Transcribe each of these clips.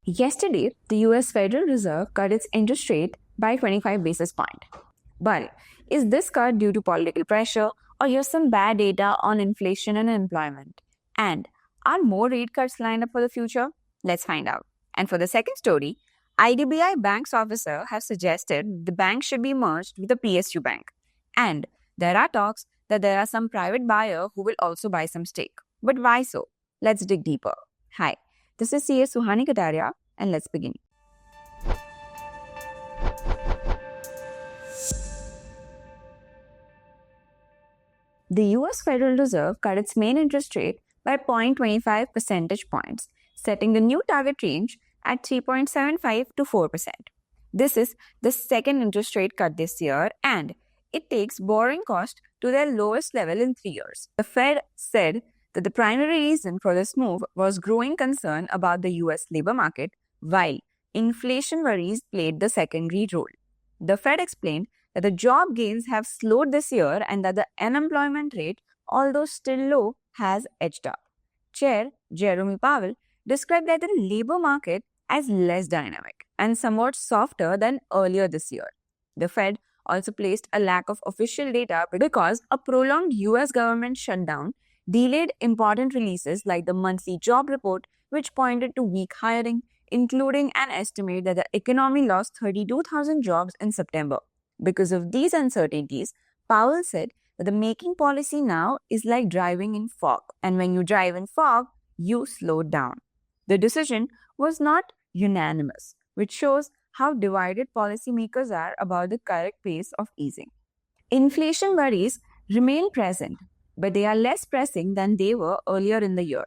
Yesterday, the US Federal Reserve cut its interest rate by 25 basis points. But is this cut due to political pressure or just some bad data on inflation and employment? And are more rate cuts lined up for the future? Let's find out. And for the second story, IDBI Bank's officer has suggested the bank should be merged with the PSU Bank. And there are talks that there are some private buyer who will also buy some stake. But why so? Let's dig deeper. Hi, this is CA Suhani Kataria, and let's begin. The US Federal Reserve cut its main interest rate by 0.25 percentage points, setting the new target range at 3.75 to 4%. This is the second interest rate cut this year, and it takes borrowing cost to their lowest level in 3 years. The Fed said that the primary reason for this move was growing concern about the US labor market, while inflation worries played the secondary role. The Fed explained that the job gains have slowed this year and that the unemployment rate, although still low, has edged up. Chair Jerome Powell described that the labor market as less dynamic and somewhat softer than earlier this year. The Fed also placed a lack of official data because a prolonged US government shutdown delayed important releases like the monthly job report, which pointed to weak hiring, including an estimate that the economy lost 32,000 jobs in September. Because of these uncertainties, Powell said that the making policy now is like driving in fog, and when you drive in fog, you slow down. The decision was not unanimous, which shows how divided policymakers are about the correct pace of easing. Inflation worries remain present, but they are less pressing than they were earlier in the year.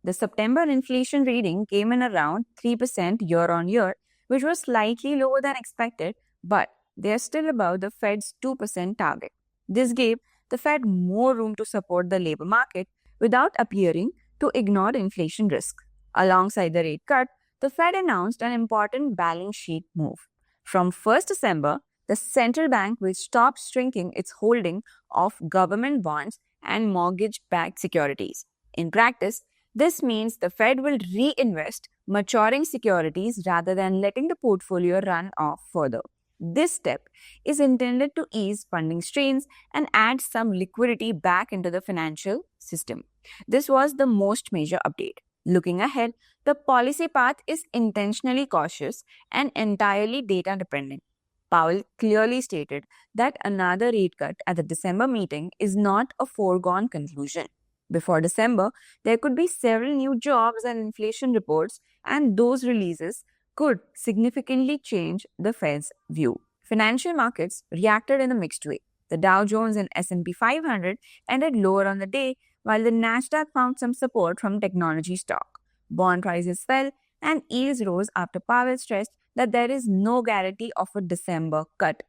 The September inflation reading came in around 3% year on year, which was slightly lower than expected, but they are still above the Fed's 2% target. This gave the Fed more room to support the labor market without appearing to ignore inflation risk. Alongside the rate cut, the Fed announced an important balance sheet move. From 1st December, the central bank will stop shrinking its holding of government bonds and mortgage-backed securities. In practice, this means the Fed will reinvest maturing securities rather than letting the portfolio run off further. This step is intended to ease funding strains and add some liquidity back into the financial system. This was the most major update. Looking ahead, the policy path is intentionally cautious and entirely data dependent. Powell clearly stated that another rate cut at the December meeting is not a foregone conclusion. Before December, there could be several new jobs and inflation reports, and those releases could significantly change the Fed's view. Financial markets reacted in a mixed way. The Dow Jones and S&P 500 ended lower on the day, while the Nasdaq found some support from technology stock. Bond prices fell and yields rose after Powell stressed that there is no guarantee of a December cut.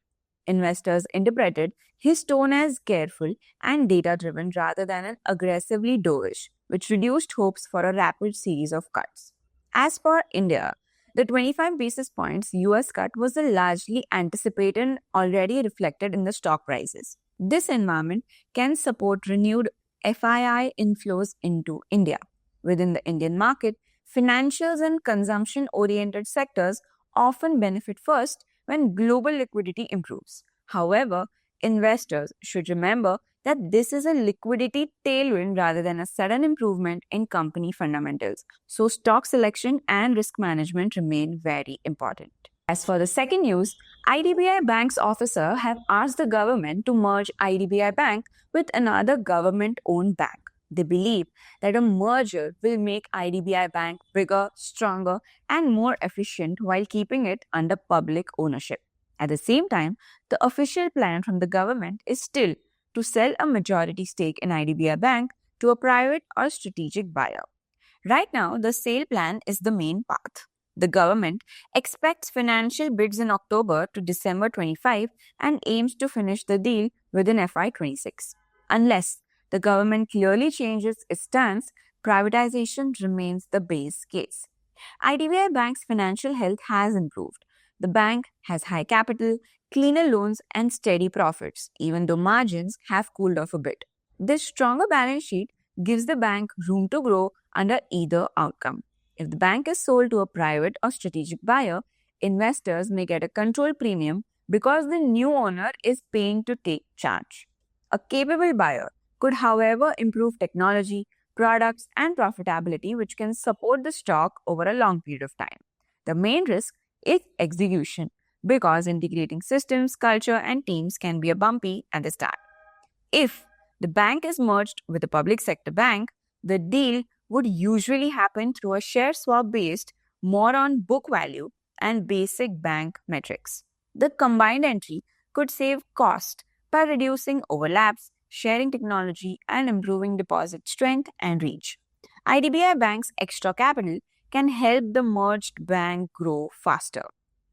Investors interpreted his tone as careful and data-driven rather than an aggressively dovish, which reduced hopes for a rapid series of cuts. As for India, the 25 basis points US cut was largely anticipated and already reflected in the stock prices. This environment can support renewed FII inflows into India. Within the Indian market, financials and consumption-oriented sectors often benefit first when global liquidity improves. However, investors should remember that this is a liquidity tailwind rather than a sudden improvement in company fundamentals. So stock selection and risk management remain very important. As for the second news, IDBI Bank's officer have asked the government to merge IDBI Bank with another government-owned bank. They believe that a merger will make IDBI Bank bigger, stronger, and more efficient while keeping it under public ownership. At the same time, the official plan from the government is still to sell a majority stake in IDBI Bank to a private or strategic buyer. Right now, the sale plan is the main path. The government expects financial bids in October to December 25 and aims to finish the deal within FY26. Unless the government clearly changes its stance, privatization remains the base case. IDBI Bank's financial health has improved. The bank has high capital, cleaner loans, and steady profits, even though margins have cooled off a bit. This stronger balance sheet gives the bank room to grow under either outcome. If the bank is sold to a private or strategic buyer, investors may get a control premium because the new owner is paying to take charge. A capable buyer could, however, improve technology, products, and profitability, which can support the stock over a long period of time. The main risk is execution because integrating systems, culture, and teams can be a bumpy at the start. If the bank is merged with a public sector bank, the deal would usually happen through a share swap based more on book value and basic bank metrics. The combined entry could save cost by reducing overlaps, sharing technology, and improving deposit strength and reach. IDBI Bank's extra capital can help the merged bank grow faster.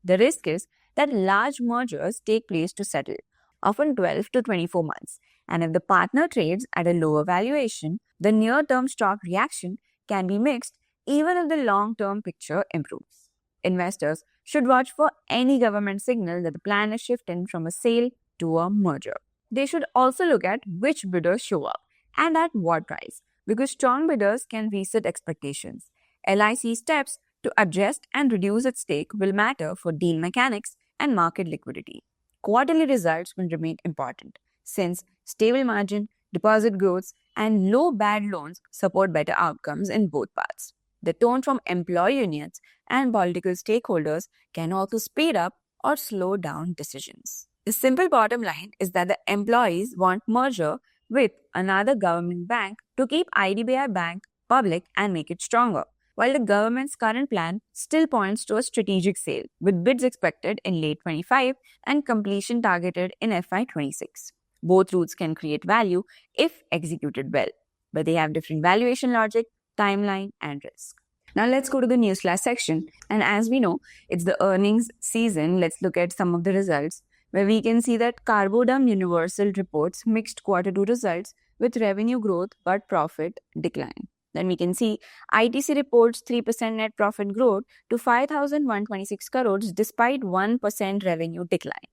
The risk is that large mergers take place to settle, often 12 to 24 months, and if the partner trades at a lower valuation, the near-term stock reaction can be mixed even if the long-term picture improves. Investors should watch for any government signal that the plan is shifting from a sale to a merger. They should also look at which bidders show up and at what price, because strong bidders can reset expectations. LIC steps to adjust and reduce its stake will matter for deal mechanics and market liquidity. Quarterly results will remain important since stable margin, deposit growth, and low bad loans support better outcomes in both parts. The tone from employee unions and political stakeholders can also speed up or slow down decisions. The simple bottom line is that the employees want merger with another government bank to keep IDBI Bank public and make it stronger, while the government's current plan still points to a strategic sale, with bids expected in late 25 and completion targeted in FY 26. Both routes can create value if executed well, but they have different valuation logic, timeline, and risk. Now let's go to the newsflash section, and as we know, it's the earnings season. Let's look at some of the results, where we can see that Carbodum Universal reports mixed Q2 results with revenue growth but profit decline. Then we can see ITC reports 3% net profit growth to 5,126 crores despite 1% revenue decline.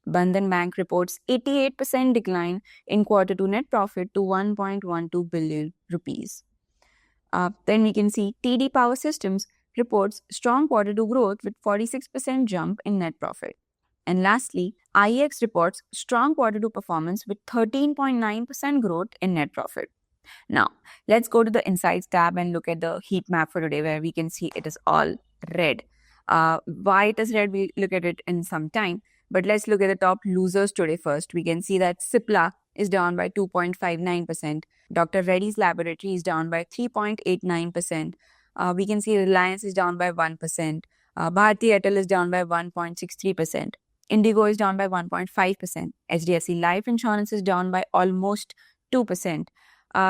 Bandhan Bank reports 88% decline in Q2 net profit to 1.12 billion rupees. Then we can see TD Power Systems reports strong Q2 growth with 46% jump in net profit. And lastly, IEX reports strong Q2 performance with 13.9% growth in net profit. Now, let's go to the Insights tab and look at the heat map for today, where we can see it is all red. Why it is red, we'll look at it in some time. But let's look at the top losers today first. We can see that Cipla is down by 2.59%. Dr. Reddy's Laboratory is down by 3.89%. We can see Reliance is down by 1%. Bharti Airtel is down by 1.63%. Indigo is down by 1.5%. HDFC Life Insurance is down by almost 2%.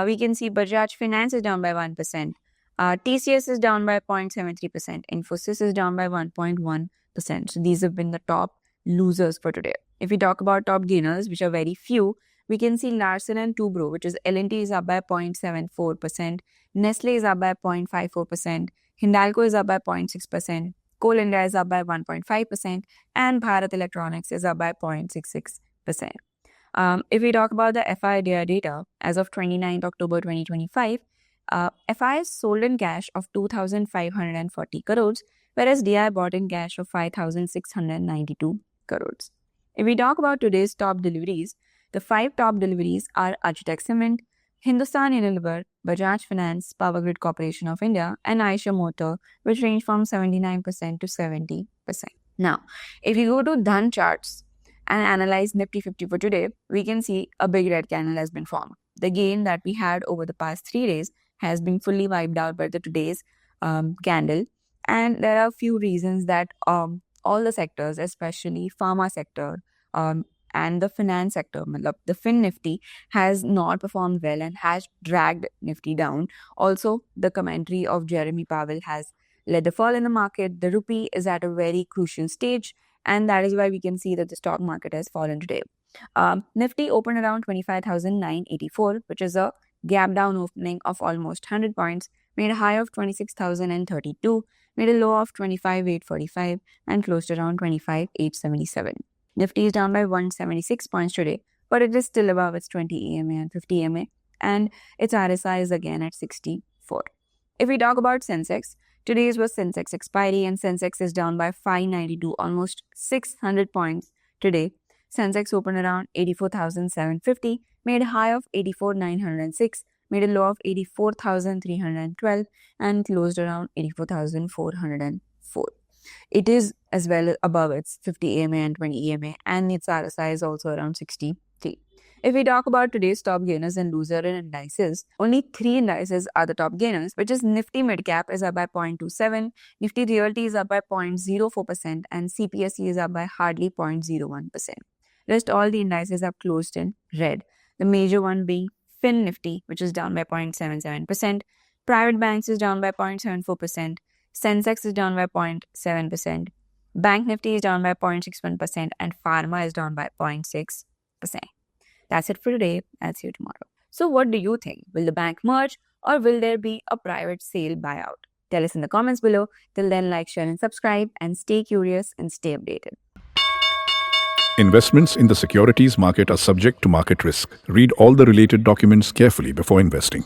We can see Bajaj Finance is down by 1%. TCS is down by 0.73%. Infosys is down by 1.1%. So these have been the top losers for today. If we talk about top gainers, which are very few, we can see Larsen & Toubro, which is L&T, is up by 0.74%. Nestle is up by 0.54%. Hindalco is up by 0.6%. Coal India is up by 1.5%. And Bharat Electronics is up by 0.66%. If we talk about the FI data, as of 29th October 2025, FI has sold in cash of 2,540 crores, whereas DI bought in cash of 5,692 crores. If we talk about today's top deliveries, the 5 top deliveries are Ultratech Cement, Hindustan Unilever, Bajaj Finance, Power Grid Corporation of India, and Eicher Motor, which range from 79% to 70%. Now, if you go to Dhan charts and analyze Nifty 50 for today, we can see a big red candle has been formed. The gain that we had over the past 3 days has been fully wiped out by today's candle. And there are a few reasons that all the sectors, especially pharma sector and the finance sector, the Fin Nifty, has not performed well and has dragged Nifty down. Also, the commentary of Jeremy Powell has led the fall in the market. The rupee is at a very crucial stage, and that is why we can see that the stock market has fallen today. Nifty opened around 25,984, which is a gap down opening of almost 100 points, made a high of 26,032, made a low of 25,845, and closed around 25,877. Nifty is down by 176 points today, but it is still above its 20 EMA and 50 EMA, and its RSI is again at 64. If we talk about Sensex, Today's was Sensex expiry, and Sensex is down by 592, almost 600 points today. Sensex opened around 84,750, made a high of 84,906, made a low of 84,312, and closed around 84,404. It is as well above its 50 EMA and 20 EMA, and its RSI is also around 63. If we talk about today's top gainers and loser in indices, only 3 indices are the top gainers, which is Nifty Midcap is up by 0.27, Nifty Realty is up by 0.04%, and CPSE is up by hardly 0.01%. Rest all the indices have closed in red. The major one being Fin Nifty, which is down by 0.77%, Private Banks is down by 0.74%, Sensex is down by 0.7%, Bank Nifty is down by 0.61%, and Pharma is down by 0.6%. That's it for today. I'll see you tomorrow. So what do you think? Will the bank merge or will there be a private sale buyout? Tell us in the comments below. Till then, like, share, and subscribe, and stay curious and stay updated. Investments in the securities market are subject to market risk. Read all the related documents carefully before investing.